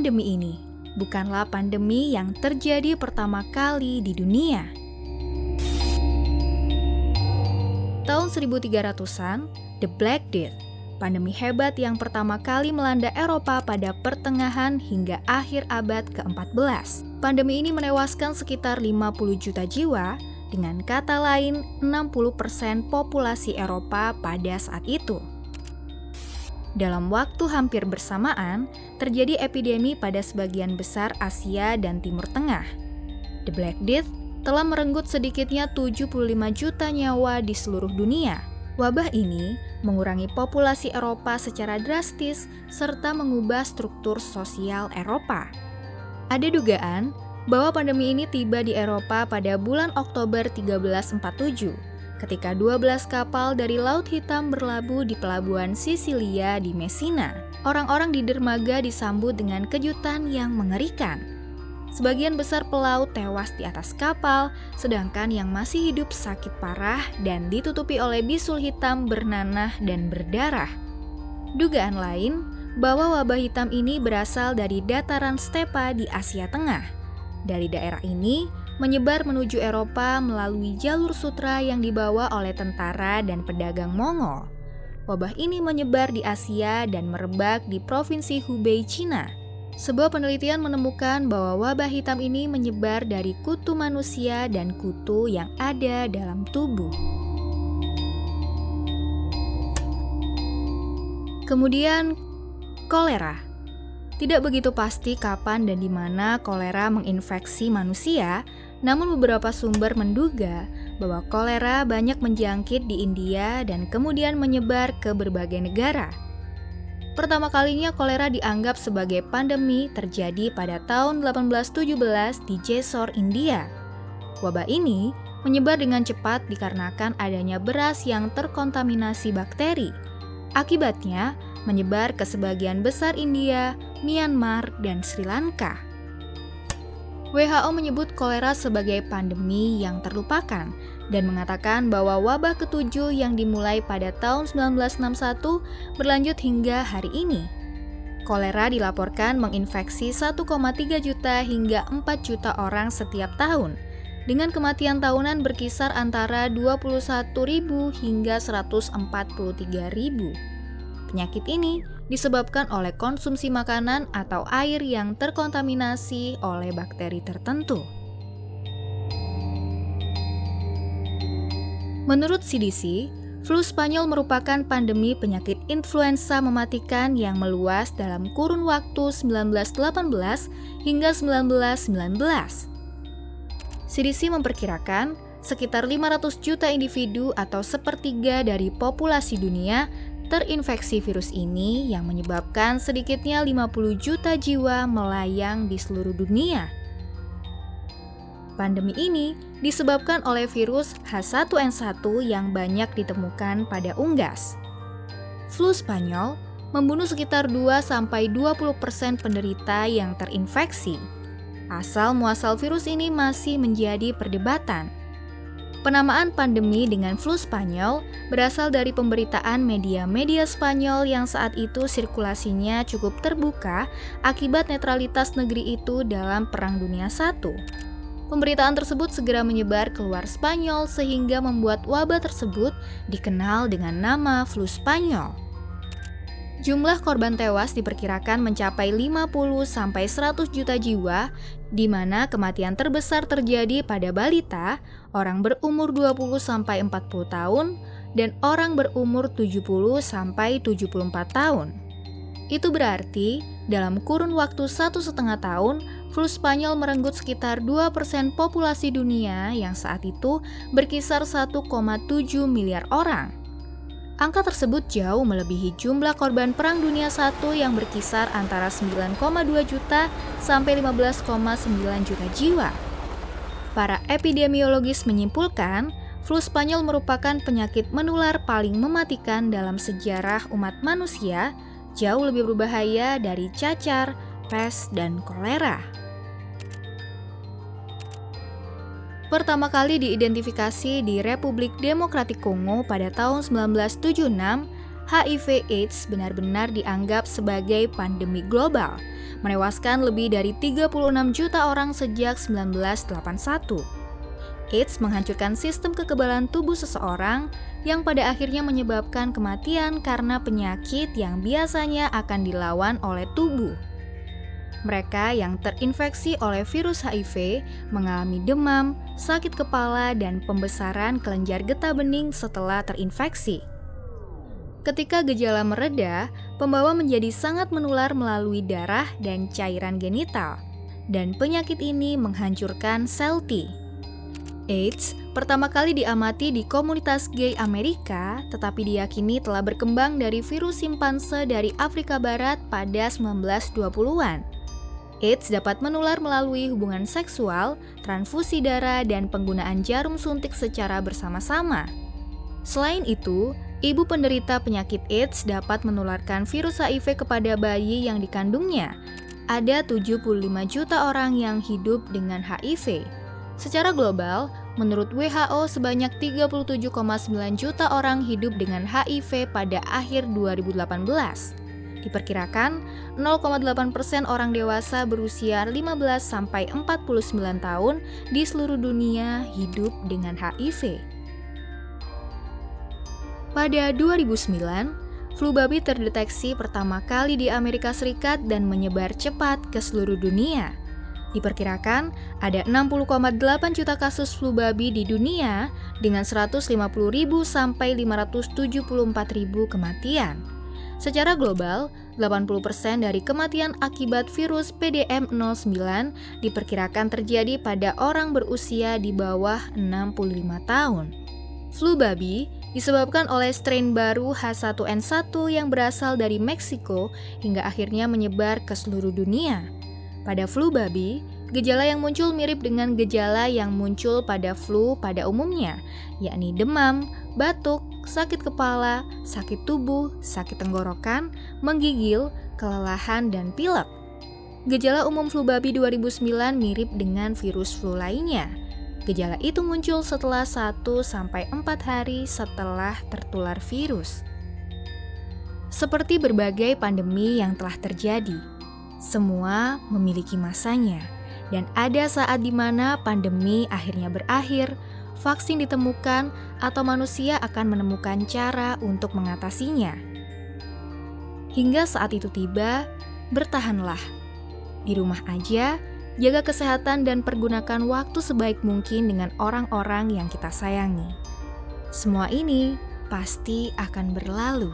pandemi ini bukanlah pandemi yang terjadi pertama kali di dunia. Tahun 1300-an, The Black Death, pandemi hebat yang pertama kali melanda Eropa pada pertengahan hingga akhir abad ke-14. Pandemi ini menewaskan sekitar 50 juta jiwa, dengan kata lain 60% populasi Eropa pada saat itu. Dalam waktu hampir bersamaan, terjadi epidemi pada sebagian besar Asia dan Timur Tengah. The Black Death telah merenggut sedikitnya 75 juta nyawa di seluruh dunia. Wabah ini mengurangi populasi Eropa secara drastis serta mengubah struktur sosial Eropa. Ada dugaan bahwa pandemi ini tiba di Eropa pada bulan Oktober 1347. Ketika 12 kapal dari Laut Hitam berlabuh di pelabuhan Sisilia di Messina. Orang-orang di dermaga disambut dengan kejutan yang mengerikan. Sebagian besar pelaut tewas di atas kapal, sedangkan yang masih hidup sakit parah dan ditutupi oleh bisul hitam bernanah dan berdarah. Dugaan lain bahwa wabah hitam ini berasal dari dataran stepa di Asia Tengah. Dari daerah ini, menyebar menuju Eropa melalui jalur sutra yang dibawa oleh tentara dan pedagang Mongol. Wabah ini menyebar di Asia dan merebak di provinsi Hubei, Cina. Sebuah penelitian menemukan bahwa wabah hitam ini menyebar dari kutu manusia dan kutu yang ada dalam tubuh. Kemudian, kolera. Tidak begitu pasti kapan dan di mana kolera menginfeksi manusia, namun beberapa sumber menduga bahwa kolera banyak menjangkit di India dan kemudian menyebar ke berbagai negara. Pertama kalinya kolera dianggap sebagai pandemi terjadi pada tahun 1817 di Jessore, India. Wabah ini menyebar dengan cepat dikarenakan adanya beras yang terkontaminasi bakteri. Akibatnya, menyebar ke sebagian besar India, Myanmar, dan Sri Lanka. WHO menyebut kolera sebagai pandemi yang terlupakan dan mengatakan bahwa wabah ketujuh yang dimulai pada tahun 1961 berlanjut hingga hari ini. Kolera dilaporkan menginfeksi 1,3 juta hingga 4 juta orang setiap tahun, dengan kematian tahunan berkisar antara 21.000 hingga 143.000. Penyakit ini disebabkan oleh konsumsi makanan atau air yang terkontaminasi oleh bakteri tertentu. Menurut CDC, flu Spanyol merupakan pandemi penyakit influenza mematikan yang meluas dalam kurun waktu 1918 hingga 1919. CDC memperkirakan sekitar 500 juta individu atau sepertiga dari populasi dunia terinfeksi virus ini yang menyebabkan sedikitnya 50 juta jiwa melayang di seluruh dunia. Pandemi ini disebabkan oleh virus H1N1 yang banyak ditemukan pada unggas. Flu Spanyol membunuh sekitar 2-20% penderita yang terinfeksi. Asal-muasal virus ini masih menjadi perdebatan. Penamaan pandemi dengan flu Spanyol berasal dari pemberitaan media-media Spanyol yang saat itu sirkulasinya cukup terbuka akibat netralitas negeri itu dalam Perang Dunia I. Pemberitaan tersebut segera menyebar keluar Spanyol sehingga membuat wabah tersebut dikenal dengan nama flu Spanyol. Jumlah korban tewas diperkirakan mencapai 50-100 juta jiwa, di mana kematian terbesar terjadi pada balita, orang berumur 20-40 tahun, dan orang berumur 70-74 tahun. Itu berarti, dalam kurun waktu 1,5 tahun, flu Spanyol merenggut sekitar 2% populasi dunia yang saat itu berkisar 1,7 miliar orang. Angka tersebut jauh melebihi jumlah korban Perang Dunia I yang berkisar antara 9,2 juta sampai 15,9 juta jiwa. Para epidemiologis menyimpulkan, flu Spanyol merupakan penyakit menular paling mematikan dalam sejarah umat manusia, jauh lebih berbahaya dari cacar, pes, dan kolera. Pertama kali diidentifikasi di Republik Demokratik Kongo pada tahun 1976, HIV/AIDS benar-benar dianggap sebagai pandemi global, menewaskan lebih dari 36 juta orang sejak 1981. AIDS menghancurkan sistem kekebalan tubuh seseorang yang pada akhirnya menyebabkan kematian karena penyakit yang biasanya akan dilawan oleh tubuh. Mereka yang terinfeksi oleh virus HIV mengalami demam, sakit kepala, dan pembesaran kelenjar getah bening setelah terinfeksi. Ketika gejala mereda, pembawa menjadi sangat menular melalui darah dan cairan genital, dan penyakit ini menghancurkan sel T. AIDS pertama kali diamati di komunitas gay Amerika, tetapi diyakini telah berkembang dari virus simpanse dari Afrika Barat pada 1920-an. AIDS dapat menular melalui hubungan seksual, transfusi darah, dan penggunaan jarum suntik secara bersama-sama. Selain itu, ibu penderita penyakit AIDS dapat menularkan virus HIV kepada bayi yang dikandungnya. Ada 75 juta orang yang hidup dengan HIV. Secara global, menurut WHO sebanyak 37,9 juta orang hidup dengan HIV pada akhir 2018. Diperkirakan, 0,8% orang dewasa berusia 15-49 tahun di seluruh dunia hidup dengan HIV. Pada 2009, flu babi terdeteksi pertama kali di Amerika Serikat dan menyebar cepat ke seluruh dunia. Diperkirakan ada 60,8 juta kasus flu babi di dunia dengan 150.000 sampai 574.000 kematian. Secara global, 80% dari kematian akibat virus PDM09 diperkirakan terjadi pada orang berusia di bawah 65 tahun. Flu babi disebabkan oleh strain baru H1N1 yang berasal dari Meksiko hingga akhirnya menyebar ke seluruh dunia. Pada flu babi, gejala yang muncul mirip dengan gejala yang muncul pada flu pada umumnya, yakni demam, batuk, sakit kepala, sakit tubuh, sakit tenggorokan, menggigil, kelelahan, dan pilek. Gejala umum flu babi 2009 mirip dengan virus flu lainnya. Gejala itu muncul setelah 1-4 hari setelah tertular virus. Seperti berbagai pandemi yang telah terjadi, semua memiliki masanya, dan ada saat di mana pandemi akhirnya berakhir, vaksin ditemukan, atau manusia akan menemukan cara untuk mengatasinya. Hingga saat itu tiba, bertahanlah. Di rumah aja, jaga kesehatan dan pergunakan waktu sebaik mungkin dengan orang-orang yang kita sayangi. Semua ini pasti akan berlalu.